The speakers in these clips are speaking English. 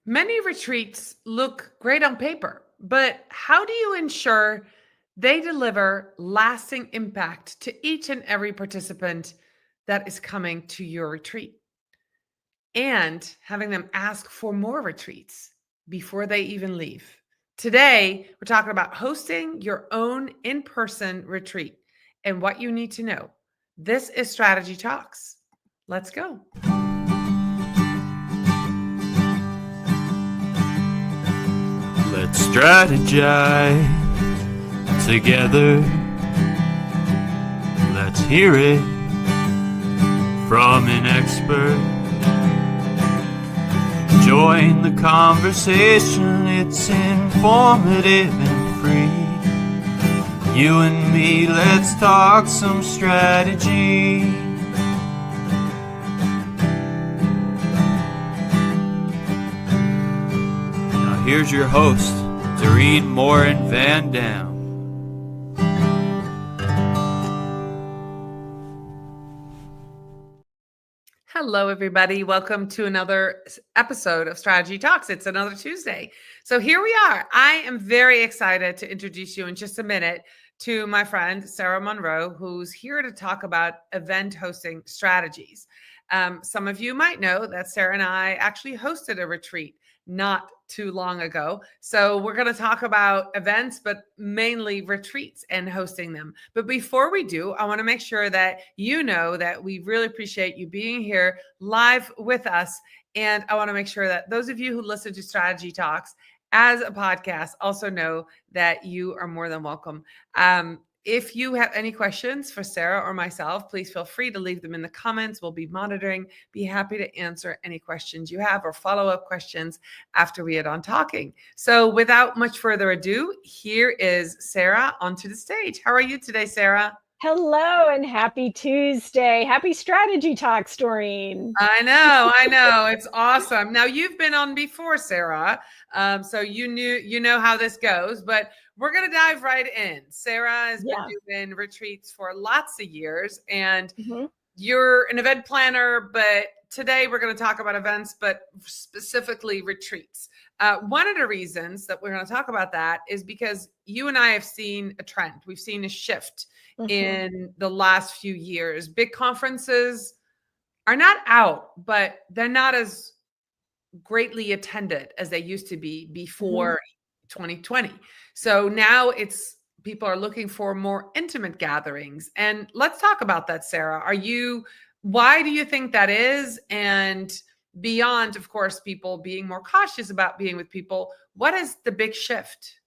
Many retreats look great on paper, but how do you ensure they deliver lasting impact to each and every participant that is coming to your retreat and having them ask for more retreats before they even leave? Today, we're talking about hosting your own in person retreat and what you need to know. This is Strategy Talks. Let's go. Let's strategize together. Let's hear it from an expert. Join the conversation, it's informative and free. You and me, let's talk some strategy. Here's your host, Morin-van. Hello, everybody. Welcome to another episode of Strategy Talks. It's another Tuesday. So here we are. I am very excited to introduce you in just a minute to my friend, Sarah Monroe, who's here to talk about event hosting strategies. Some of you might know that Sarah and I actually hosted a retreat not too long ago. So we're going to talk about events, but mainly retreats and hosting them. But before we do, I want to make sure that you know that we really appreciate you being here live with us. And I want to make sure that those of you who listen to Strategy Talks as a podcast also know that you are more than welcome. If you have any questions for Sarah or myself, please feel free to leave them in the comments. We'll be monitoring. Be happy to answer any questions you have or follow-up questions after we are done talking. So without much further ado, here is Sarah onto the stage. How are you today, Sarah? Hello and happy Tuesday. Happy Strategy Talks, Doreen. I know. It's awesome. Now you've been on before, Sarah. So you know how this goes, but we're going to dive right in. Sarah has been doing retreats for lots of years and you're an event planner, but today we're going to talk about events, but specifically retreats. One of the reasons that we're going to talk about that is because you and I have seen a trend. We've seen a shift in the last few years. Big conferences are not out, but they're not as greatly attended as they used to be before 2020. So now people are looking for more intimate gatherings. And let's talk about that, Sarah. Why do you think that is? And beyond, of course, people being more cautious about being with people, what is the big shift?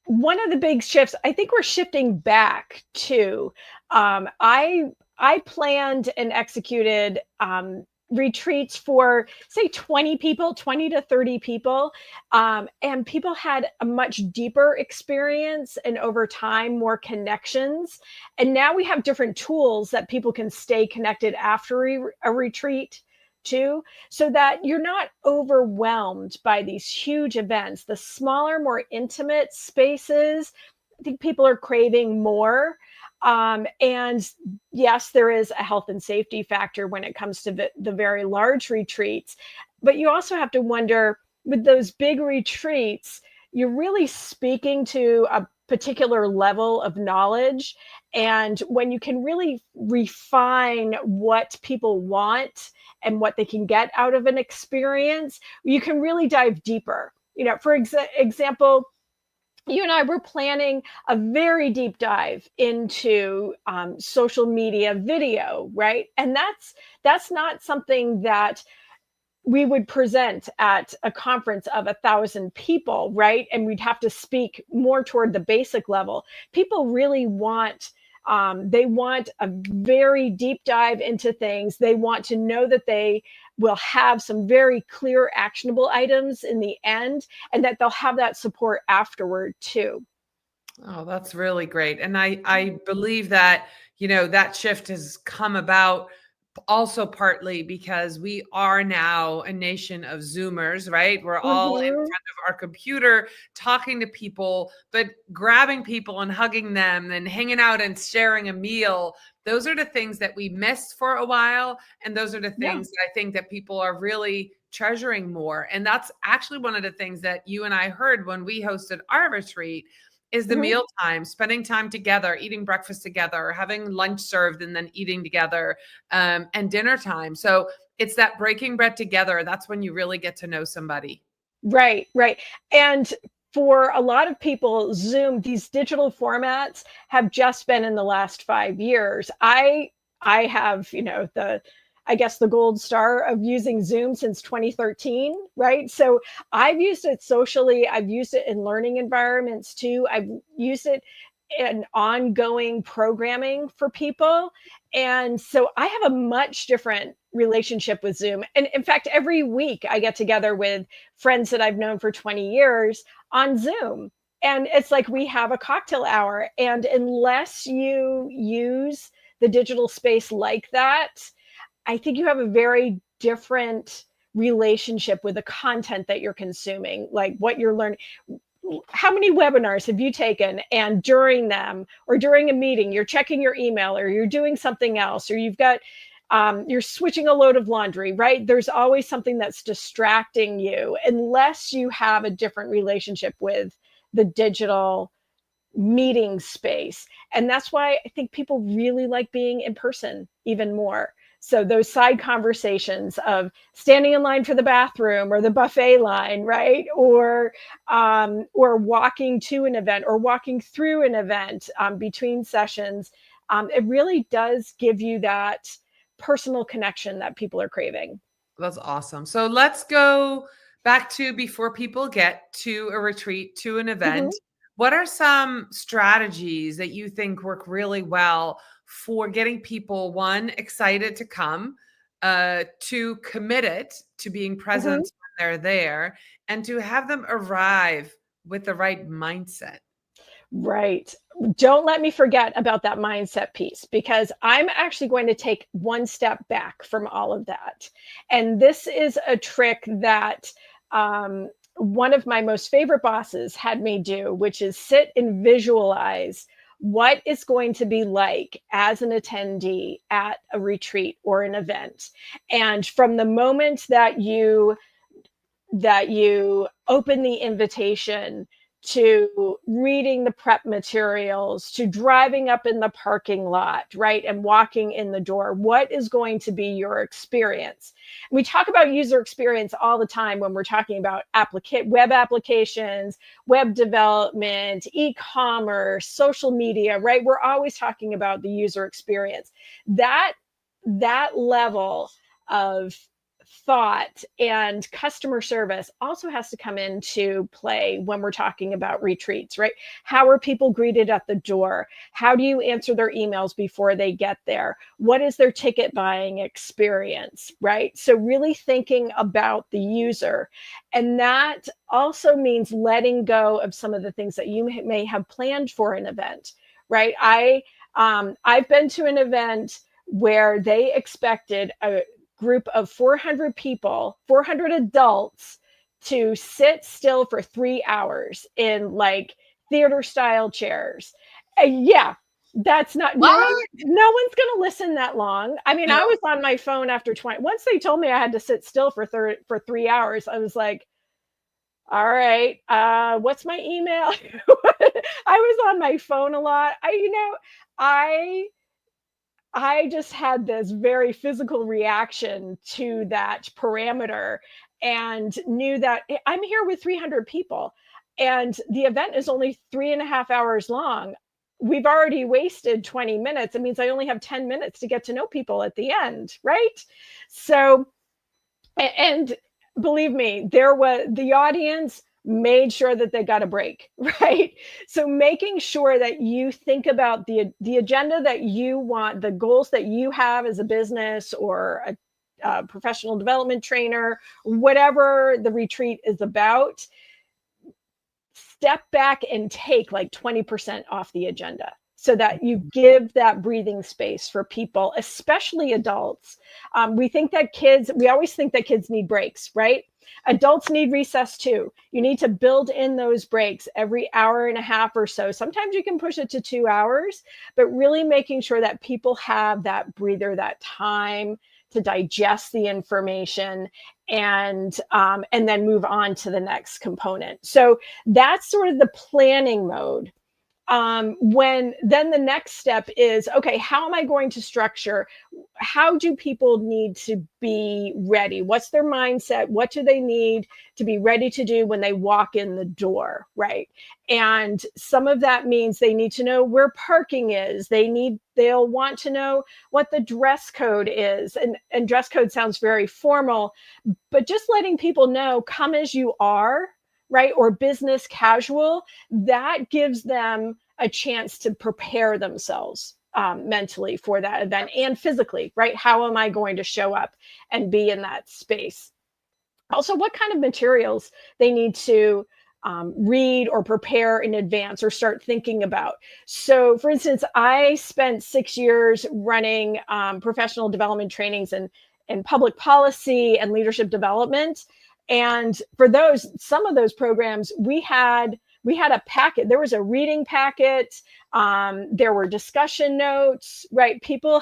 One of the big shifts, I think we're shifting back to, I planned and executed retreats for, say, 20 people, 20 to 30 people. And people had a much deeper experience and over time, more connections. And now we have different tools that people can stay connected after a retreat too, so that you're not overwhelmed by these huge events. The smaller, more intimate spaces, I think people are craving more. And yes, there is a health and safety factor when it comes to the very large retreats. But you also have to wonder, with those big retreats, you're really speaking to a particular level of knowledge. And when you can really refine what people want and what they can get out of an experience, you can really dive deeper. For example, you and I were planning a very deep dive into social media video, right? And that's not something that we would present at a conference of 1,000 people, right? And we'd have to speak more toward the basic level. People really they want a very deep dive into things. They want to know that they will have some very clear actionable items in the end, and that they'll have that support afterward too. Oh, that's really great. And I believe that, that shift has come about also partly because we are now a nation of Zoomers, right? We're all in front of our computer talking to people, but grabbing people and hugging them and hanging out and sharing a meal. Those are the things that we missed for a while. And those are the things that I think that people are really treasuring more. And that's actually one of the things that you and I heard when we hosted our retreat is the meal time, spending time together, eating breakfast together, having lunch served and then eating together, and dinner time. So it's that breaking bread together. That's when you really get to know somebody. Right, right. And for a lot of people, Zoom, these digital formats have just been in the last 5 years. I have, I guess the gold star of using Zoom since 2013, right? So I've used it socially. I've used it in learning environments too. I've used it in ongoing programming for people. And so I have a much different relationship with Zoom. And in fact, every week I get together with friends that I've known for 20 years on Zoom. And it's like we have a cocktail hour. And unless you use the digital space like that, I think you have a very different relationship with the content that you're consuming, like what you're learning. How many webinars have you taken and during them or during a meeting, you're checking your email or you're doing something else, or you've got, you're switching a load of laundry, right? There's always something that's distracting you unless you have a different relationship with the digital meeting space. And that's why I think people really like being in person even more. So those side conversations of standing in line for the bathroom or the buffet line, right? Or walking to an event or walking through an event between sessions. It really does give you that personal connection that people are craving. That's awesome. So let's go back to before people get to a retreat, to an event. What are some strategies that you think work really well for getting people, one, excited to come, two, committed to being present when they're there, and to have them arrive with the right mindset? Right. Don't let me forget about that mindset piece, because I'm actually going to take one step back from all of that. And this is a trick that one of my most favorite bosses had me do, which is sit and visualize what it's going to be like as an attendee at a retreat or an event. And from the moment that you open the invitation, to reading the prep materials, to driving up in the parking lot, right? And walking in the door. What is going to be your experience? We talk about user experience all the time when we're talking about web applications, web development, e-commerce, social media, right? We're always talking about the user experience. That level of thought and customer service also has to come into play when we're talking about retreats, right? How are people greeted at the door? How do you answer their emails before they get there? What is their ticket buying experience, right? So really thinking about the user. And that also means letting go of some of the things that you may have planned for an event, right? I've been to an event where they expected a group of 400 people, 400 adults, to sit still for 3 hours in like theater style chairs. Yeah, that's not, no one's going to listen that long. I mean, I was on my phone after once they told me I had to sit still for 3 hours, I was like, all right, what's my email? I was on my phone a lot. I just had this very physical reaction to that parameter and knew that I'm here with 300 people and the event is only 3.5 hours long. We've already wasted 20 minutes. It means I only have 10 minutes to get to know people at the end, right? So, and believe me, the audience made sure that they got a break, right? So making sure that you think about the agenda that you want, the goals that you have as a business or a professional development trainer, whatever the retreat is about, step back and take like 20% off the agenda, so that you give that breathing space for people, especially adults. We always think that kids need breaks, right? Adults need recess too. You need to build in those breaks every hour and a half or so. Sometimes you can push it to 2 hours, but really making sure that people have that breather, that time to digest the information and then move on to the next component. So that's sort of the planning mode. When then the next step is, okay, how am I going to structure? How do people need to be ready? What's their mindset? What do they need to be ready to do when they walk in the door, right? And some of that means they need to know where parking is. They'll want to know what the dress code is. And dress code sounds very formal, but just letting people know, come as you are, right? Or business casual, that gives them a chance to prepare themselves mentally for that event and physically, right? How am I going to show up and be in that space? Also, what kind of materials they need to read or prepare in advance or start thinking about. So, for instance, I spent 6 years running professional development trainings in public policy and leadership development. And for some of those programs, we had a packet. There was a reading packet. There were discussion notes, right? People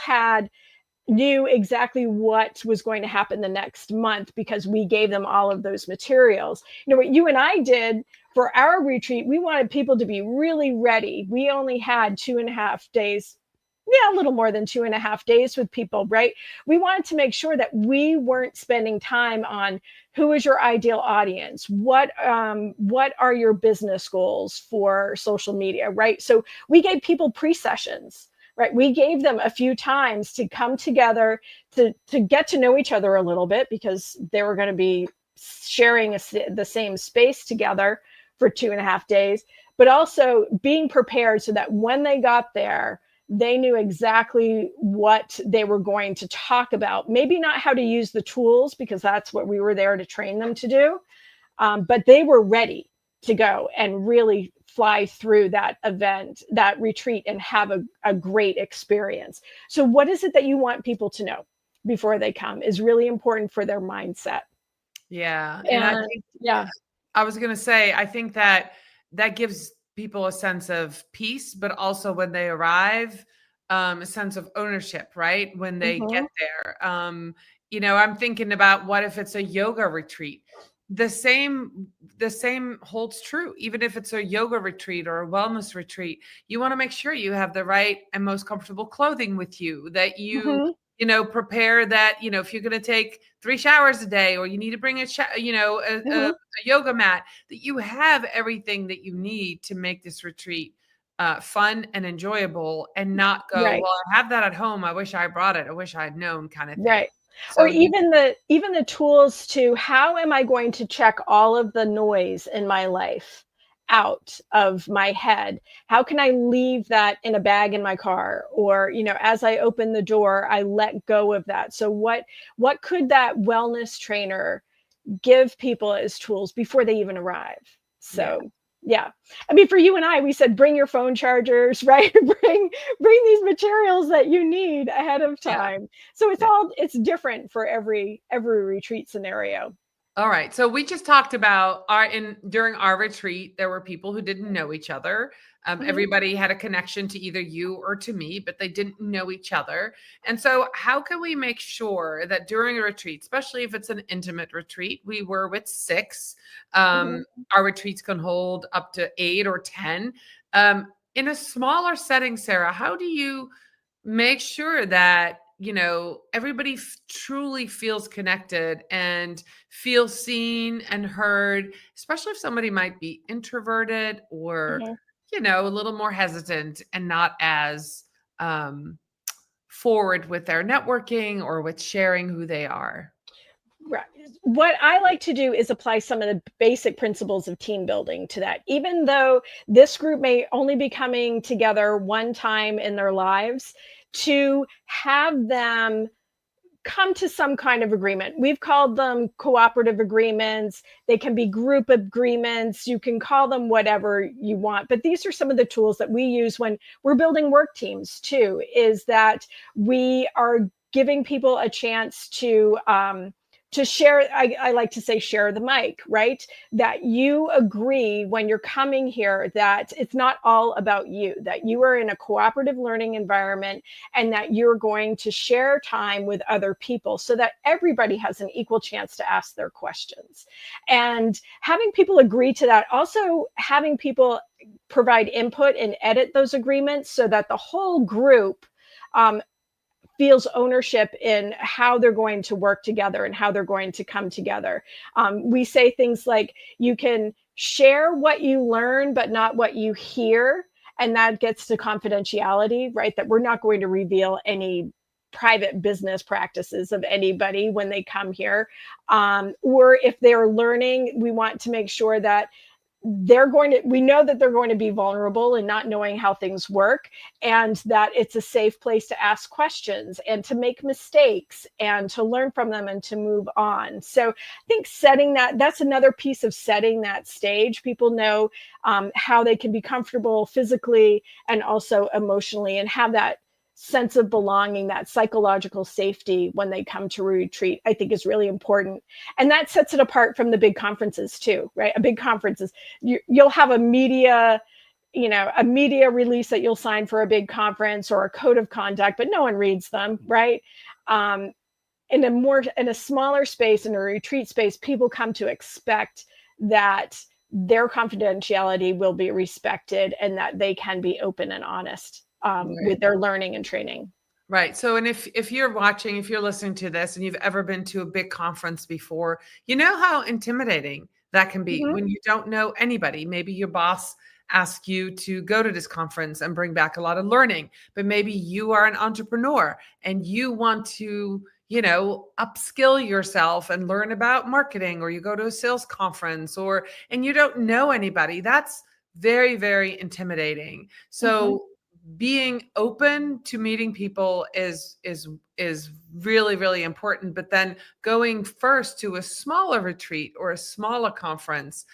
knew exactly what was going to happen the next month because we gave them all of those materials. You know, what you and I did for our retreat, we wanted people to be really ready. We only had 2.5 days. Yeah, a little more than 2.5 days with people, right? We wanted to make sure that we weren't spending time on who is your ideal audience, what are your business goals for social media, right? So we gave people pre-sessions, right? We gave them a few times to come together to get to know each other a little bit because they were going to be sharing the same space together for 2.5 days, but also being prepared so that when they got there, they knew exactly what they were going to talk about. Maybe not how to use the tools, because that's what we were there to train them to do. But they were ready to go and really fly through that event, that retreat, and have a great experience. So what is it that you want people to know before they come is really important for their mindset. Yeah. And I think, I was going to say, I think that gives people a sense of peace, but also when they arrive, a sense of ownership, right? When they get there. I'm thinking about, what if it's a yoga retreat? The same holds true. Even if it's a yoga retreat or a wellness retreat, you want to make sure you have the right and most comfortable clothing with you, that you prepare that, if you're going to take 3 showers a day, or you need to bring a yoga mat, that you have everything that you need to make this retreat fun and enjoyable, and not go, well, I have that at home, I wish I brought it, I wish I had known, kind of thing. Right. So or even the tools to, how am I going to check all of the noise in my life out of my head? How can I leave that in a bag in my car? Or, as I open the door, I let go of that. So what could that wellness trainer give people as tools before they even arrive? So yeah. I mean, for you and I, we said, bring your phone chargers, right? bring these materials that you need ahead of time. So it's different for every retreat scenario. All right. So we just talked about during our retreat, there were people who didn't know each other. Everybody had a connection to either you or to me, but they didn't know each other. And so how can we make sure that during a retreat, especially if it's an intimate retreat, we were with 6, our retreats can hold up to 8 or 10. In a smaller setting, Sarah, how do you make sure that everybody truly feels connected and feels seen and heard, especially if somebody might be introverted or, a little more hesitant and not as forward with their networking or with sharing who they are? Right. What I like to do is apply some of the basic principles of team building to that. Even though this group may only be coming together one time in their lives, to have them come to some kind of agreement. We've called them cooperative agreements. They can be group agreements. You can call them whatever you want. But these are some of the tools that we use when we're building work teams too, is that we are giving people a chance to to share, I like to say share the mic, right? That you agree when you're coming here that it's not all about you, that you are in a cooperative learning environment and that you're going to share time with other people so that everybody has an equal chance to ask their questions. And having people agree to that, also having people provide input and edit those agreements so that the whole group feels ownership in how they're going to work together and how they're going to come together. We say things like, you can share what you learn, but not what you hear. And that gets to confidentiality, right? That we're not going to reveal any private business practices of anybody when they come here. Or if they're learning, we want to make sure that we know that they're going to be vulnerable and not knowing how things work, and that it's a safe place to ask questions and to make mistakes and to learn from them and to move on. So I think that's another piece of setting that stage. People know how they can be comfortable physically and also emotionally and have that sense of belonging, that psychological safety when they come to a retreat, I think is really important. And that sets it apart from the big conferences too, right? A big conference is, you'll have a media release that you'll sign for a big conference or a code of conduct, but no one reads them, right? In a smaller space, in a retreat space, people come to expect that their confidentiality will be respected and that they can be open and honest with their learning and training. Right. So, and if you're watching, if you're listening to this and you've ever been to a big conference before, you know how intimidating that can be when you don't know anybody. Maybe your boss asked you to go to this conference and bring back a lot of learning, but maybe you are an entrepreneur and you want to, upskill yourself and learn about marketing, or you go to a sales conference and you don't know anybody. That's very, very intimidating. So being open to meeting people is really, really important. But then going first to a smaller retreat or a smaller conference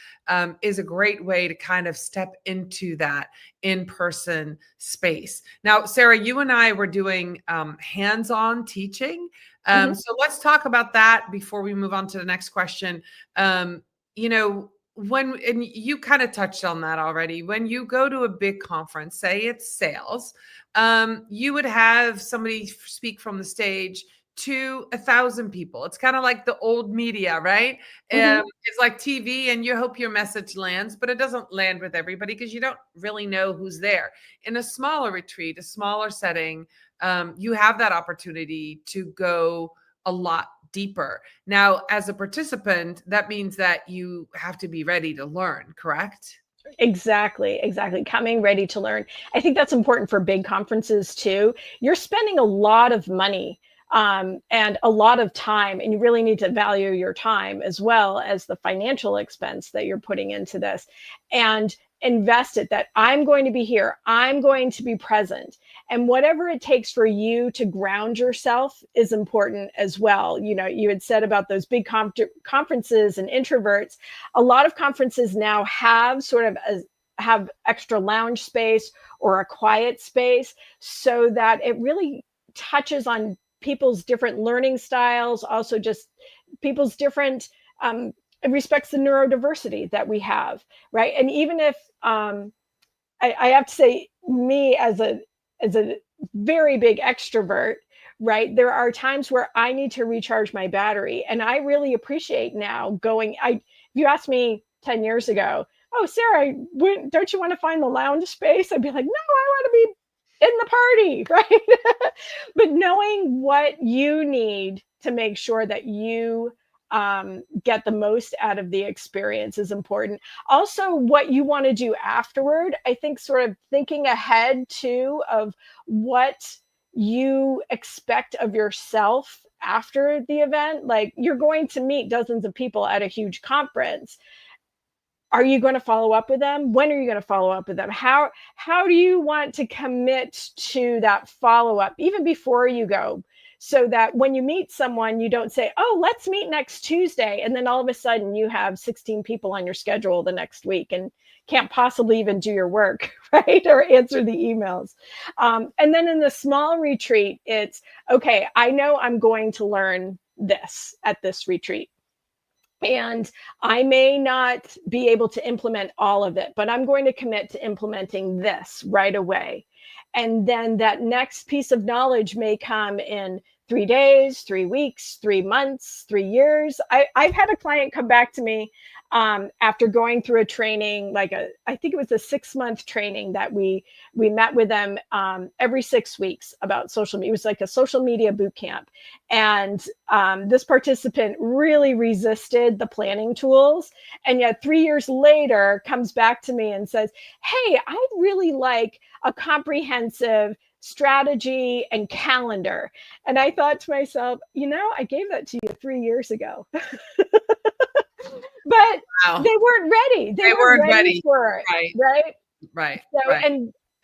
is a great way to kind of step into that in-person space. Now, Sarah, you and I were doing hands-on teaching. So let's talk about that before we move on to the next question. And you kind of touched on that already, when you go to a big conference, say it's sales, you would have somebody speak from the stage to 1,000 people. It's kind of like the old media, right? It's like TV, and you hope your message lands, but it doesn't land with everybody because you don't really know who's there. In a smaller retreat, a smaller setting, you have that opportunity to go a lot deeper. Now, as a participant, that means that you have to be ready to learn, correct? Exactly. Coming ready to learn. I think that's important for big conferences too. You're spending a lot of money and a lot of time, and you really need to value your time as well as the financial expense that you're putting into this, and invest it, that I'm going to be here, I'm going to be present. And whatever it takes for you to ground yourself is important as well. You had said about those big conferences and introverts. A lot of conferences now have have extra lounge space or a quiet space, so that it really touches on people's different learning styles, also just people's different it respects the neurodiversity that we have, right? And even if I have to say, me as a very big extrovert, right? There are times where I need to recharge my battery, and I really appreciate now going. If you asked me 10 years ago, "Oh, Sarah, don't you want to find the lounge space?" I'd be like, "No, I want to be in the party," right? But knowing what you need to make sure that you get the most out of the experience is important. Also, what you want to do afterward, I think, sort of thinking ahead too of what you expect of yourself after the event. Like, you're going to meet dozens of people at a huge conference. Are you going to follow up with them? When are you going to follow up with them? How do you want to commit to that follow up even before you go? So that when you meet someone, you don't say, "Oh, let's meet next Tuesday." And then all of a sudden you have 16 people on your schedule the next week and can't possibly even do your work, right? Or answer the emails. And then in the small retreat, it's, okay, I know I'm going to learn this at this retreat. And I may not be able to implement all of it, but I'm going to commit to implementing this right away. And then that next piece of knowledge may come in 3 days, 3 weeks, 3 months, 3 years. I've had a client come back to me after going through a training, I think it was a 6-month training that we met with them every 6 weeks about social media. It was like a social media boot camp. And this participant really resisted the planning tools. And yet 3 years later comes back to me and says, hey, I'd really like a comprehensive strategy and calendar. And I thought to myself, I gave that to you 3 years ago. But Wow. they weren't ready. They weren't ready for it. Right. So,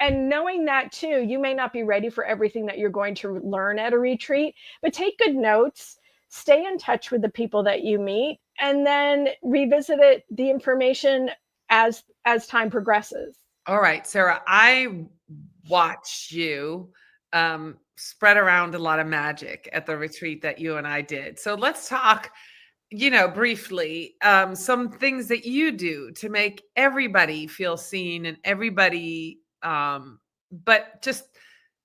and knowing that too, you may not be ready for everything that you're going to learn at a retreat, but take good notes, stay in touch with the people that you meet, and then revisit the information as time progresses. All right, Sarah, I watched you spread around a lot of magic at the retreat that you and I did. So let's talk, briefly, some things that you do to make everybody feel seen and everybody, but just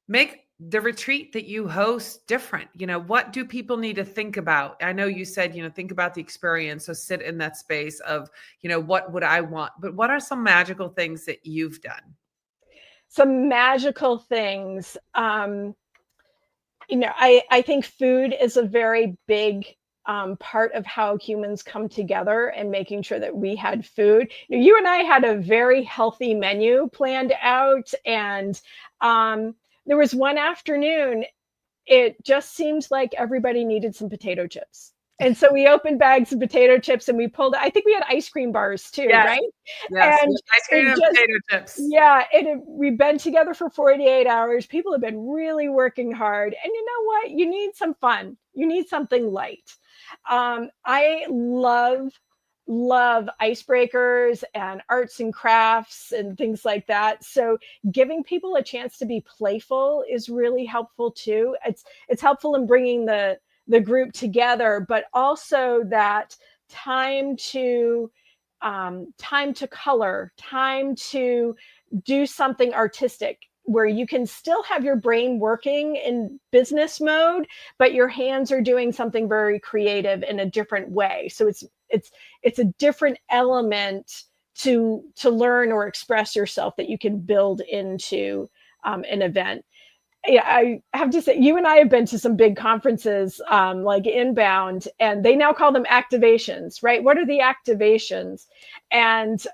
make the retreat that you host different. What do people need to think about? I know you said, think about the experience. So sit in that space of, what would I want? But what are some magical things that you've done? Some magical things. I think food is a very big part of how humans come together, and making sure that we had food. You and I had a very healthy menu planned out, and there was one afternoon, it just seemed like everybody needed some potato chips. And so we opened bags of potato chips, and I think we had ice cream bars too, right? Yes, and ice cream and potato chips. Yeah, we've been together for 48 hours. People have been really working hard. And you know what? You need some fun. You need something light. I love icebreakers and arts and crafts and things like that. So giving people a chance to be playful is really helpful too. It's helpful in bringing the group together, but also that time to color, time to do something artistic, where you can still have your brain working in business mode, but your hands are doing something very creative in a different way. So it's a different element to learn or express yourself that you can build into an event. Yeah, I have to say, you and I have been to some big conferences, like Inbound, and they now call them activations, right? What are the activations? And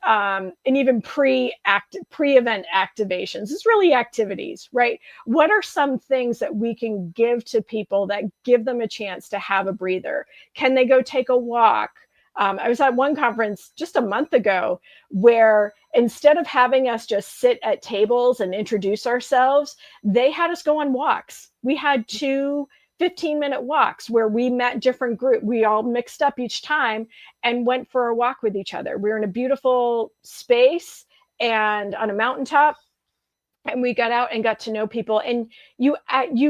even pre-event activations, it's really activities, right? What are some things that we can give to people that give them a chance to have a breather? Can they go take a walk? I was at one conference just a month ago where instead of having us just sit at tables and introduce ourselves, they had us go on walks. We had 2 15-minute walks where we met different groups. We all mixed up each time and went for a walk with each other. We were in a beautiful space and on a mountaintop. And we got out and got to know people, and you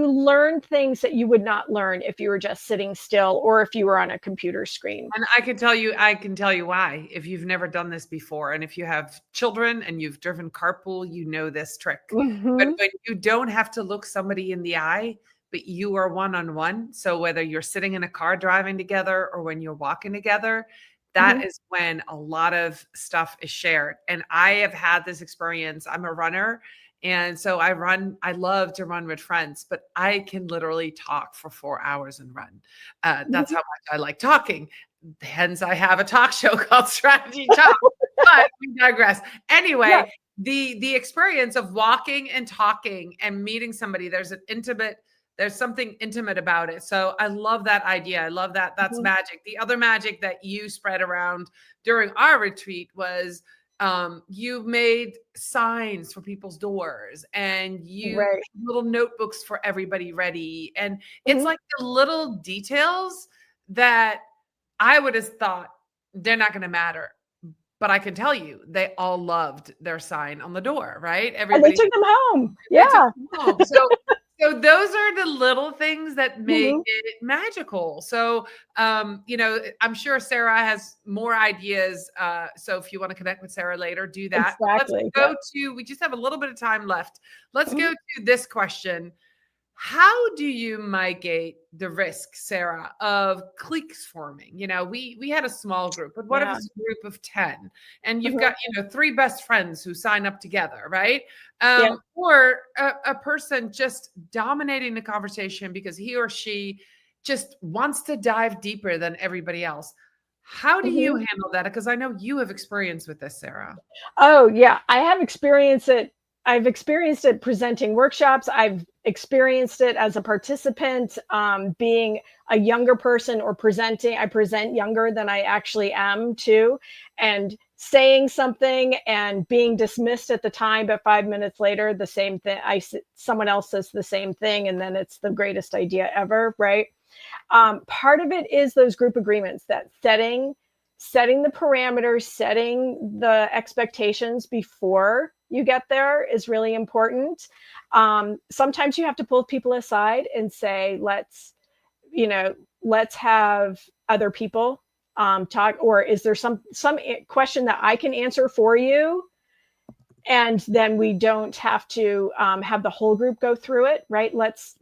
learned things that you would not learn if you were just sitting still or if you were on a computer screen. And I can tell you why, if you've never done this before. And if you have children and you've driven carpool, you know this trick. Mm-hmm. But when you don't have to look somebody in the eye, but you are one-on-one. So whether you're sitting in a car driving together or when you're walking together, that is when a lot of stuff is shared. And I have had this experience. I'm a runner. And so I love to run with friends, but I can literally talk for 4 hours and run. That's how much I like talking. Hence, I have a talk show called Strategy Talk, but we digress. Anyway, the experience of walking and talking and meeting somebody, there's something intimate about it. So I love that idea. I love that. That's magic. The other magic that you spread around during our retreat was you made signs for people's doors, and you had little notebooks for everybody ready. And it's like the little details that I would have thought they're not going to matter. But I can tell you, they all loved their sign on the door, right? Everybody, and they took them home. Yeah. So So those are the little things that make Mhm. it magical. So, I'm sure Sarah has more ideas. So if you want to connect with Sarah later, do that. Let's Exactly. go Yep. to, we just have a little bit of time left. Let's go Mhm. to this question. How do you mitigate the risk, Sarah, of cliques forming? We had a small group, but what if Yeah. it's a group of 10 and you've Mhm. got, three best friends who sign up together, right? Yeah. Or a person just dominating the conversation because he or she just wants to dive deeper than everybody else. How do you Mhm. handle that? Because I know you have experience with this, Sarah. Oh, yeah. I've experienced it presenting workshops. I've experienced it as a participant, being a younger person or presenting. I present younger than I actually am too, and saying something and being dismissed at the time, but 5 minutes later, the same thing. Someone else says the same thing, and then it's the greatest idea ever, right? Part of it is those group agreements, that setting the parameters, setting the expectations before you get there is really important. Sometimes you have to pull people aside and say, you know, let's have other people talk, or is there some question that I can answer for you? And then we don't have to have the whole group go through it, right? Let's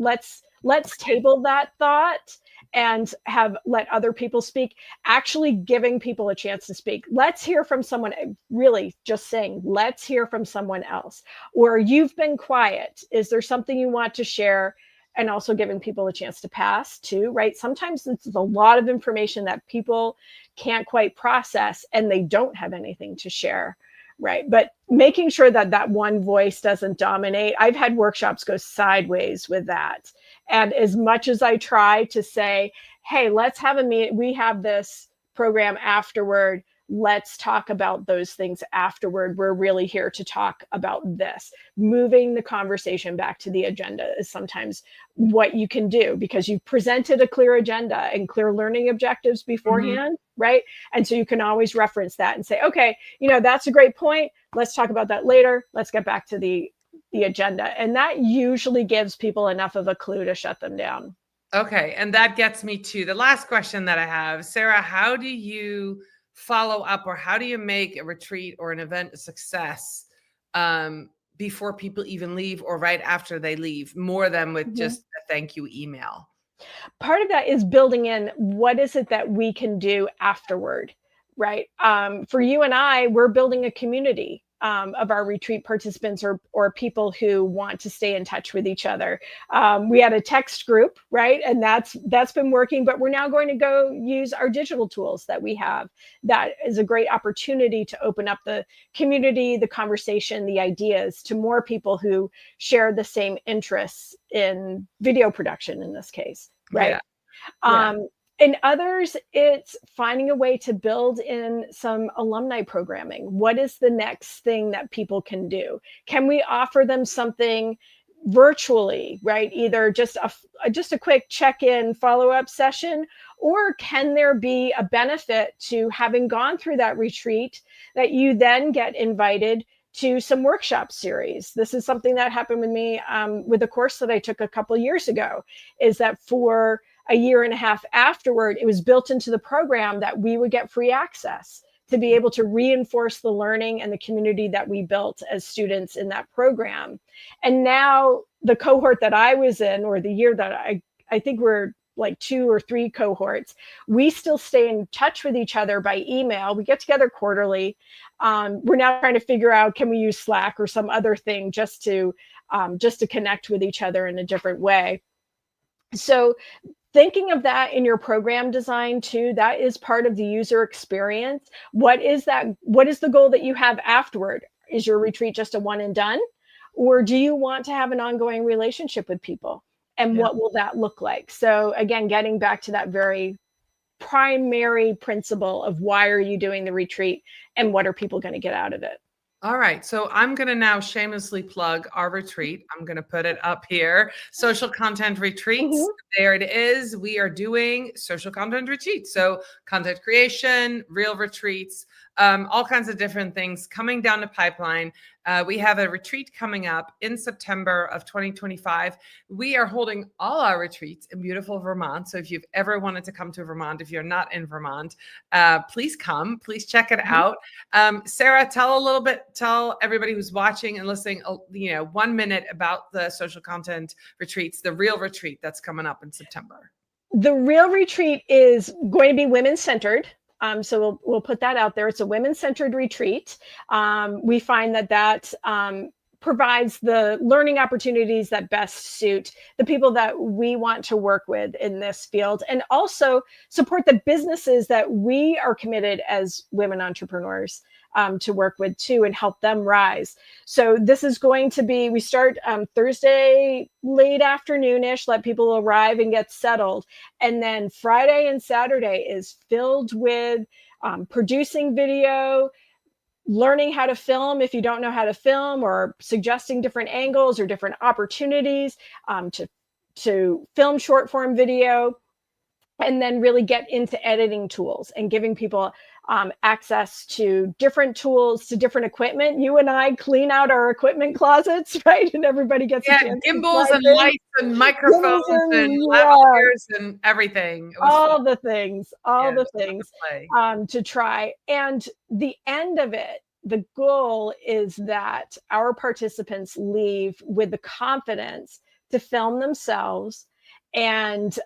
table that thought and have let other people speak, actually giving people a chance to speak. Let's hear from someone, really just saying, let's hear from someone else. Or you've been quiet. Is there something you want to share? And also giving people a chance to pass too, right? Sometimes it's a lot of information that people can't quite process and they don't have anything to share. Right. But making sure that that one voice doesn't dominate. I've had workshops go sideways with that. And as much as I try to say, hey, let's have a meet, we have this program afterward. Let's talk about those things afterward. We're really here to talk about this. Moving the conversation back to the agenda is sometimes what you can do, because you've presented a clear agenda and clear learning objectives Mhm. beforehand, right? And so you can always reference that and say, okay, that's a great point. Let's talk about that later. Let's get back to the agenda. And that usually gives people enough of a clue to shut them down. Okay, and that gets me to the last question that I have. Sarah, how do you follow up, or how do you make a retreat or an event a success before people even leave or right after they leave, more than with Mhm. just a thank you email? Part of that is building in what is it that we can do afterward, right? For you and I, we're building a community of our retreat participants, or people who want to stay in touch with each other. We had a text group, right? And that's been working, but we're now going to go use our digital tools that we have. That is a great opportunity to open up the community, the conversation, the ideas to more people who share the same interests in video production in this case, Yeah, right? yeah. In others, it's finding a way to build in some alumni programming. What is the next thing that people can do? Can we offer them something virtually, right? Either just a quick check-in follow-up session, or can there be a benefit to having gone through that retreat that you then get invited to some workshop series? This is something that happened with me with a course that I took a couple of years ago, is that for a year and a half afterward, it was built into the program that we would get free access to be able to reinforce the learning and the community that we built as students in that program. And now the cohort that I was in, or the year that I think we're like 2 or 3 cohorts, we still stay in touch with each other by email. We get together quarterly. We're now trying to figure out, can we use Slack or some other thing just to connect with each other in a different way. So thinking of that in your program design too, that is part of the user experience. What is the goal that you have afterward? Is your retreat just a one and done, or do you want to have an ongoing relationship with people, and Yeah. what will that look like? So again, getting back to that very primary principle of, why are you doing the retreat and what are people going to get out of it? All right. So I'm going to now shamelessly plug our retreat. I'm going to put it up here. Social content retreats. Mhm. There it is. We are doing social content retreats. So content creation, real retreats, all kinds of different things coming down the pipeline. We have a retreat coming up in September of 2025. We are holding all our retreats in beautiful Vermont. So if you've ever wanted to come to Vermont, if you're not in Vermont, please come. Please check it out. Sarah, tell everybody who's watching and listening, 1 minute about the social content retreats, the real retreat that's coming up in September. The real retreat is going to be women-centered. So we'll put that out there. It's a women-centered retreat. We find that provides the learning opportunities that best suit the people that we want to work with in this field, and also support the businesses that we are committed as women entrepreneurs to work with too, and help them rise. So this is going to be, we start Thursday late afternoonish, let people arrive and get settled. And then Friday and Saturday is filled with producing video, learning how to film if you don't know how to film, or suggesting different angles or different opportunities to film short form video, and then really get into editing tools and giving people access to different tools, to different equipment. You and I clean out our equipment closets, right? And everybody gets a chance gimbals and lights and microphones and lavaliers and everything. All the things to try. And the end of it, the goal is that our participants leave with the confidence to film themselves and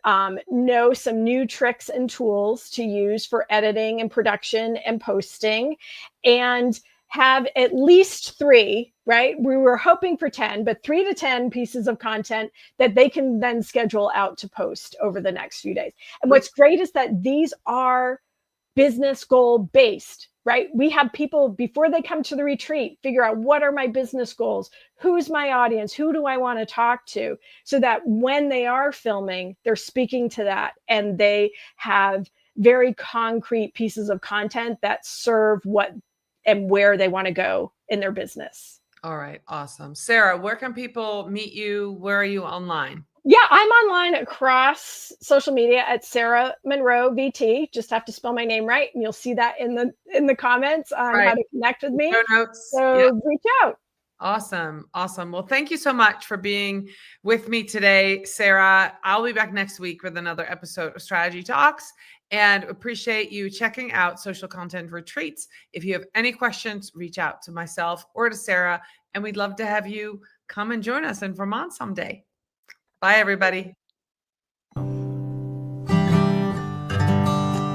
know some new tricks and tools to use for editing and production and posting, and have at least 3, right? We were hoping for 10, but 3 to 10 pieces of content that they can then schedule out to post over the next few days. And what's great is that these are business goal based, right? We have people, before they come to the retreat, figure out, what are my business goals? Who's my audience? Who do I want to talk to? So that when they are filming, they're speaking to that, and they have very concrete pieces of content that serve what and where they want to go in their business. All right. Awesome. Sarah, where can people meet you? Where are you online? Yeah, I'm online across social media at Sarah Monroe VT. Just have to spell my name right, and you'll see that in the comments on how to connect with me. So reach out. Awesome. Well, thank you so much for being with me today, Sarah. I'll be back next week with another episode of Strategy Talks, and appreciate you checking out Social Content Retreats. If you have any questions, reach out to myself or to Sarah, and we'd love to have you come and join us in Vermont someday. Bye, everybody.